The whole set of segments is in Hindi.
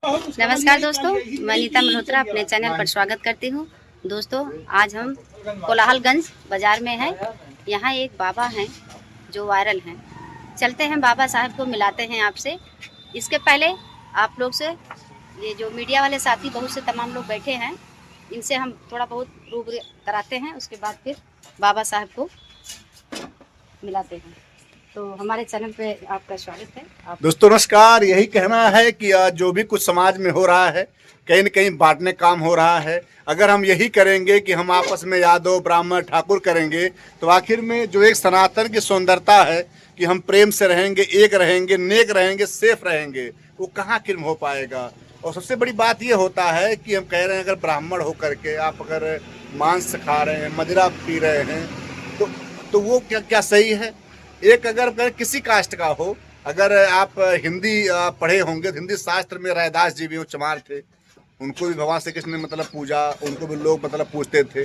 नमस्कार दोस्तों, मैं नीता मल्होत्रा अपने चैनल पर स्वागत करती हूँ। दोस्तों, आज हम कोलाहलगंज बाज़ार में हैं। यहाँ एक बाबा हैं जो वायरल हैं। चलते हैं बाबा साहब को मिलाते हैं आपसे। इसके पहले आप लोग से ये जो मीडिया वाले साथी बहुत से तमाम लोग बैठे हैं, इनसे हम थोड़ा बहुत रूबरू कराते हैं। उसके बाद फिर बाबा साहब को मिलाते हैं। तो हमारे चैनल पे आपका स्वागत है। दोस्तों नमस्कार। यही कहना है कि जो भी कुछ समाज में हो रहा है, कहीं न कहीं बांटने काम हो रहा है। अगर हम यही करेंगे कि हम आपस में यादव ब्राह्मण ठाकुर करेंगे, तो आखिर में जो एक सनातन की सुंदरता है कि हम प्रेम से रहेंगे, एक रहेंगे, नेक रहेंगे, सेफ रहेंगे, वो कहाँ किम हो पाएगा। और सबसे बड़ी बात ये होता है कि हम कह रहे हैं, अगर ब्राह्मण हो करके आप अगर मांस खा रहे हैं, मदिरा पी रहे हैं, तो वो क्या सही है। एक अगर किसी कास्ट का हो, अगर आप हिंदी पढ़े होंगे, हिंदी शास्त्र में रैदास जी भी चमार थे, उनको भी भगवान श्री कृष्ण ने पूजा, उनको भी लोग पूजते थे।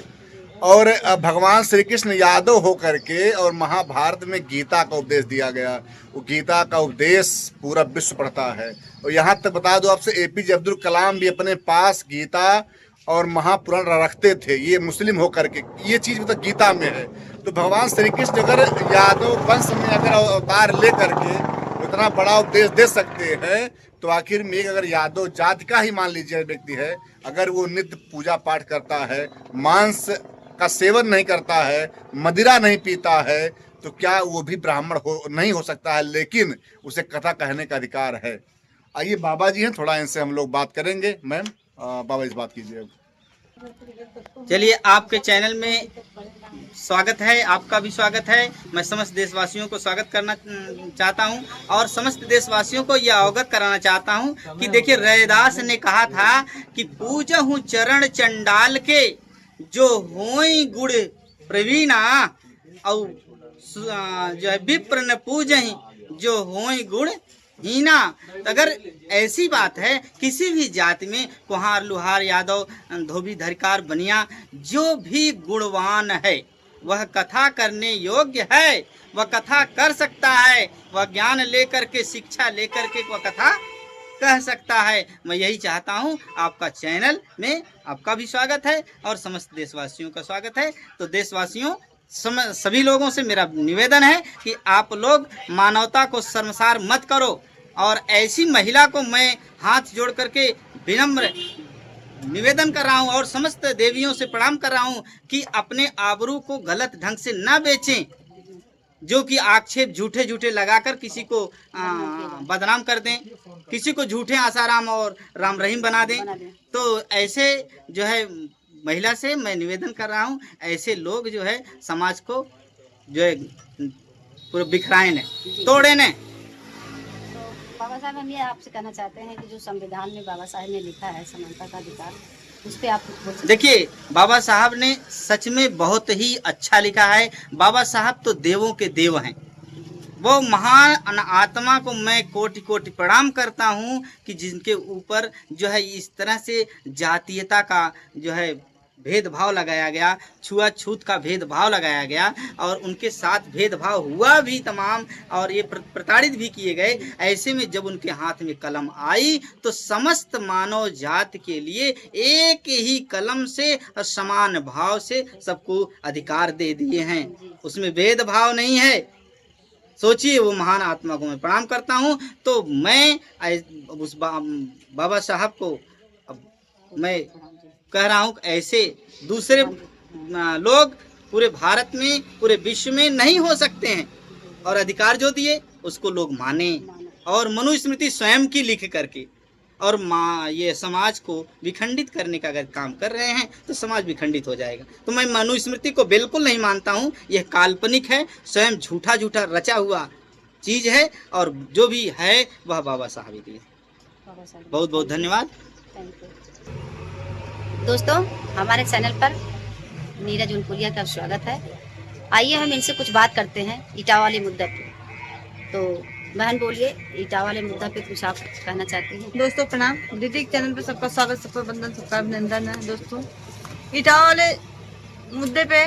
और भगवान श्री कृष्ण यादव हो करके और महाभारत में गीता का उपदेश दिया गया। वो गीता का उपदेश पूरा विश्व पढ़ता है। और यहाँ तक बता दो आपसे, APJ अब्दुल कलाम भी अपने पास गीता और महापुराण रखते थे, ये मुस्लिम होकर के। ये चीज़ मतलब गीता में है। तो भगवान श्री कृष्ण अगर यादव वंश में अगर अवतार ले करके इतना बड़ा उपदेश दे सकते हैं, तो आखिर में अगर यादव जाति का ही मान लीजिए व्यक्ति है, अगर वो नित्य पूजा पाठ करता है, मांस का सेवन नहीं करता है, मदिरा नहीं पीता है, तो क्या वो भी ब्राह्मण नहीं हो सकता है। लेकिन उसे कथा कहने का अधिकार है। आइए बाबा जी हैं, थोड़ा इनसे हम लोग बात करेंगे। मैम बाबा इस बात कीजिए। चलिए, आपके चैनल में स्वागत है, आपका भी स्वागत है। मैं समस्त देशवासियों को स्वागत करना चाहता हूं और समस्त देशवासियों को यह अवगत कराना चाहता हूं कि देखिए, रैदास ने कहा था कि पूजहु चरण चंडाल के, जो होई गुड़ प्रवीणा, और जो है विप्र न पूजहि, जो होई गुड़ हीना। अगर ऐसी बात है, किसी भी जाति में कुम्हार, लुहार, यादव, धोबी, धरिकार, बनिया, जो भी गुणवान है वह कथा करने योग्य है, वह कथा कर सकता है, वह ज्ञान लेकर के, शिक्षा लेकर के वह कथा कह सकता है। मैं यही चाहता हूँ। आपका चैनल में आपका भी स्वागत है और समस्त देशवासियों का स्वागत है। तो देशवासियों, सभी लोगों से मेरा निवेदन है कि आप लोग मानवता को शर्मसार मत करो। और ऐसी महिला को मैं हाथ जोड़ करके विनम्र निवेदन कर रहा हूं और समस्त देवियों से प्रणाम कर रहा हूं कि अपने आबरू को गलत ढंग से न बेचें, जो कि आक्षेप झूठे झूठे लगाकर किसी को बदनाम कर दें, किसी को झूठे आसाराम और राम रहीम बना दें। तो ऐसे जो है महिला से मैं निवेदन कर रहा हूँ, ऐसे लोग जो है समाज को जो है पूरा बिखराए ने, तोड़े ने। तो बाबा साहब, हम ये आपसे कहना चाहते हैं कि जो संविधान में बाबा साहब ने लिखा है समानता का अधिकार, उस पर आप देखिए, बाबा साहब ने सच में बहुत ही अच्छा लिखा है। बाबा साहब तो देवों के देव हैं। वो महान आत्मा को मैं कोटि कोटि प्रणाम करता हूँ कि जिनके ऊपर जो है इस तरह से जातीयता का जो है भेदभाव लगाया गया, छुआछूत का भेदभाव लगाया गया, और उनके साथ भेदभाव हुआ भी तमाम, और ये प्रताड़ित भी किए गए। ऐसे में जब उनके हाथ में कलम आई, तो समस्त मानव जात के लिए एक ही कलम से और समान भाव से सबको अधिकार दे दिए हैं। उसमें भेदभाव नहीं है। सोचिए, वो महान आत्मा को मैं प्रणाम करता हूँ। तो मैं उस बाबा साहब को मैं कह रहा हूँ, ऐसे दूसरे लोग पूरे भारत में, पूरे विश्व में नहीं हो सकते हैं। और अधिकार जो दिए उसको लोग माने, और मनुस्मृति स्वयं की लिख करके, और ये समाज को विखंडित करने का अगर काम कर रहे हैं तो समाज विखंडित हो जाएगा। तो मैं मनुस्मृति को बिल्कुल नहीं मानता हूँ। यह काल्पनिक है, स्वयं झूठा झूठा रचा हुआ चीज है, और जो भी है वह बाबा साहब ही दिए। बहुत बहुत धन्यवाद। दोस्तों, हमारे चैनल पर नीरज उनपुलिया का स्वागत है। आइए हम इनसे कुछ बात करते हैं ईटा वाले मुद्दे पे। तो बहन बोलिए, ईटा वाले मुद्दा पे कुछ आप कहना चाहती हैं? दोस्तों प्रणाम। दीदी के चैनल पे सबका स्वागत, सबका वंदन, सबका अभिनंदन है। दोस्तों, ईटा वाले मुद्दे पे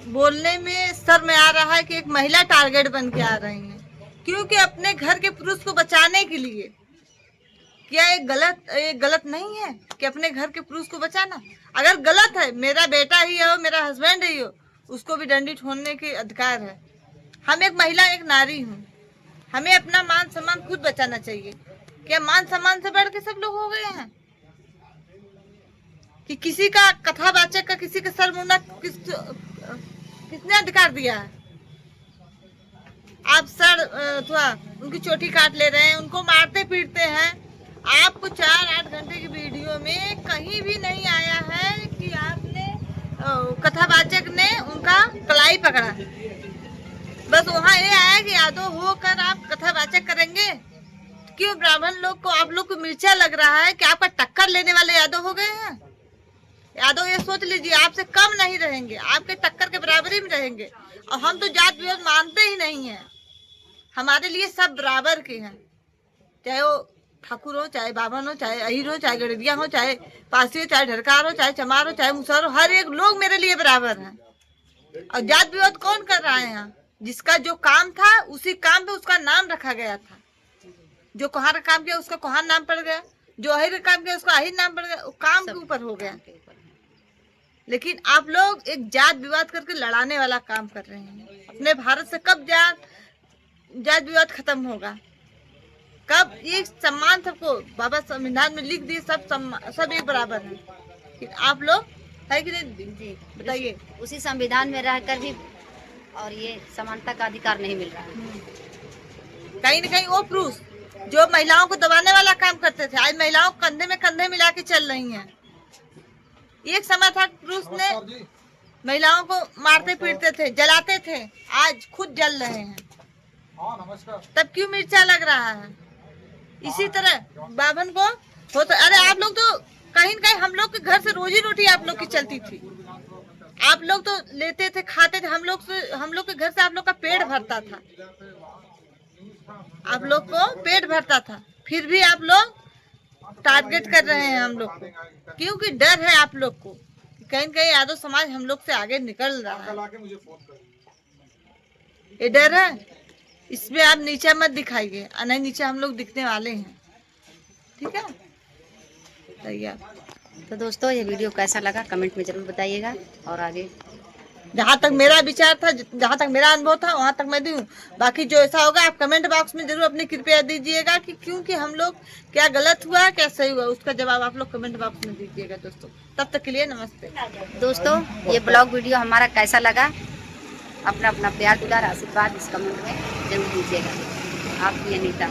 बोलने में सर में आ रहा है कि एक महिला टारगेट बन के आ रही है, क्योंकि अपने घर के पुरुष को बचाने के लिए क्या ये गलत नहीं है कि अपने घर के पुरुष को बचाना? अगर गलत है, मेरा बेटा ही हो, मेरा हस्बैंड ही हो, उसको भी दंडित होने के अधिकार है। हम एक महिला, एक नारी हूँ, हमें अपना मान सम्मान खुद बचाना चाहिए। क्या मान सम्मान से बढ़ के सब लोग हो गए हैं कि किसी का कथावाचक का किसी का सर मुंडा किसने अधिकार दिया है? आप सर थोड़ा उनकी चोटी काट ले रहे हैं, उनको मारते पीटते हैं। आपको 4-8 घंटे की वीडियो में कहीं भी नहीं आया है कि आपने कथावाचक ने उनका कलाई पकड़ा। बस वहाँ ये आया कि यादव होकर आप कथावाचक करेंगे। क्यों ब्राह्मण लोग को, आप लोग को मिर्चा लग रहा है कि आपका टक्कर लेने वाले यादव हो गए हैं? यादव ये सोच लीजिए, आपसे कम नहीं रहेंगे, आपके टक्कर के बराबरी में रहेंगे। और हम तो जात विरोध मानते ही नहीं हैं। हमारे लिए सब बराबर के हैं, चाहे वो ठाकुर हो, चाहे बाभन हो, चाहे अहिर हो, चाहे गड़िया हो, चाहे पासी हो, चाहे ढरकार हो, चाहे चमार हो, चाहे मुसहर हो, हर एक लोग मेरे लिए बराबर हैं। और जात विरोध कौन कर रहा है यहाँ? जिसका जो काम था उसी काम पे उसका नाम रखा गया था। जो कोहार का काम किया उसका कोहार नाम पड़ गया, जो अहिर का काम किया उसका अहिर नाम पड़ गया, वो काम के ऊपर हो गया। लेकिन आप लोग एक जात विवाद करके लड़ाने वाला काम कर रहे हैं। अपने भारत से कब जात विवाद खत्म होगा? कब ये सम्मान सबको बाबा संविधान में लिख दिए, सब एक बराबर है। कि आप लोग है कि नहीं? जी बताइए। उसी संविधान में रहकर भी और ये समानता का अधिकार नहीं मिल रहा है। कहीं न कहीं वो पुरुष जो महिलाओं को दबाने वाला काम करते थे, आज महिलाओं को कंधे में कंधे मिला के चल रही हैं। एक समय था पुरुष ने महिलाओं को मारते पीटते थे, जलाते थे, आज खुद जल रहे हैं। तब क्यों मिर्चा लग रहा है? इसी तरह बाभन को हो तो, अरे आप लोग तो कहीं न कहीं, हम लोग के घर से रोजी रोटी आप लोग की चलती थी। आप लोग तो लेते थे, खाते थे। हम लोग के घर से आप लोग का पेट भरता था, आप लोग को पेट भरता था। फिर भी आप लोग टारगेट कर रहे हैं हम लोग को, क्योंकि डर है आप लोग को कहीं कहीं यादव समाज हम लोग से आगे निकल रहा है। ये डर है, इसमें आप नीचे मत दिखाइए, नहीं नीचे हम लोग दिखने वाले हैं। ठीक है, बताइए आप। तो दोस्तों ये वीडियो कैसा लगा कमेंट में जरूर बताइएगा। और आगे जहाँ तक मेरा विचार था, जहाँ तक मेरा अनुभव था, वहाँ तक मैं दूँ। बाकी जो ऐसा होगा आप कमेंट बॉक्स में जरूर अपनी कृपया दीजिएगा कि क्योंकि हम लोग क्या गलत हुआ क्या सही हुआ, उसका जवाब आप लोग कमेंट बॉक्स में दीजिएगा दोस्तों। तब तक के लिए नमस्ते दोस्तों, ये ब्लॉग वीडियो हमारा कैसा लगा अपना प्यार दुलार आशीर्वाद इस कमेंट में जरूर दीजिएगा। आपकी अनीता।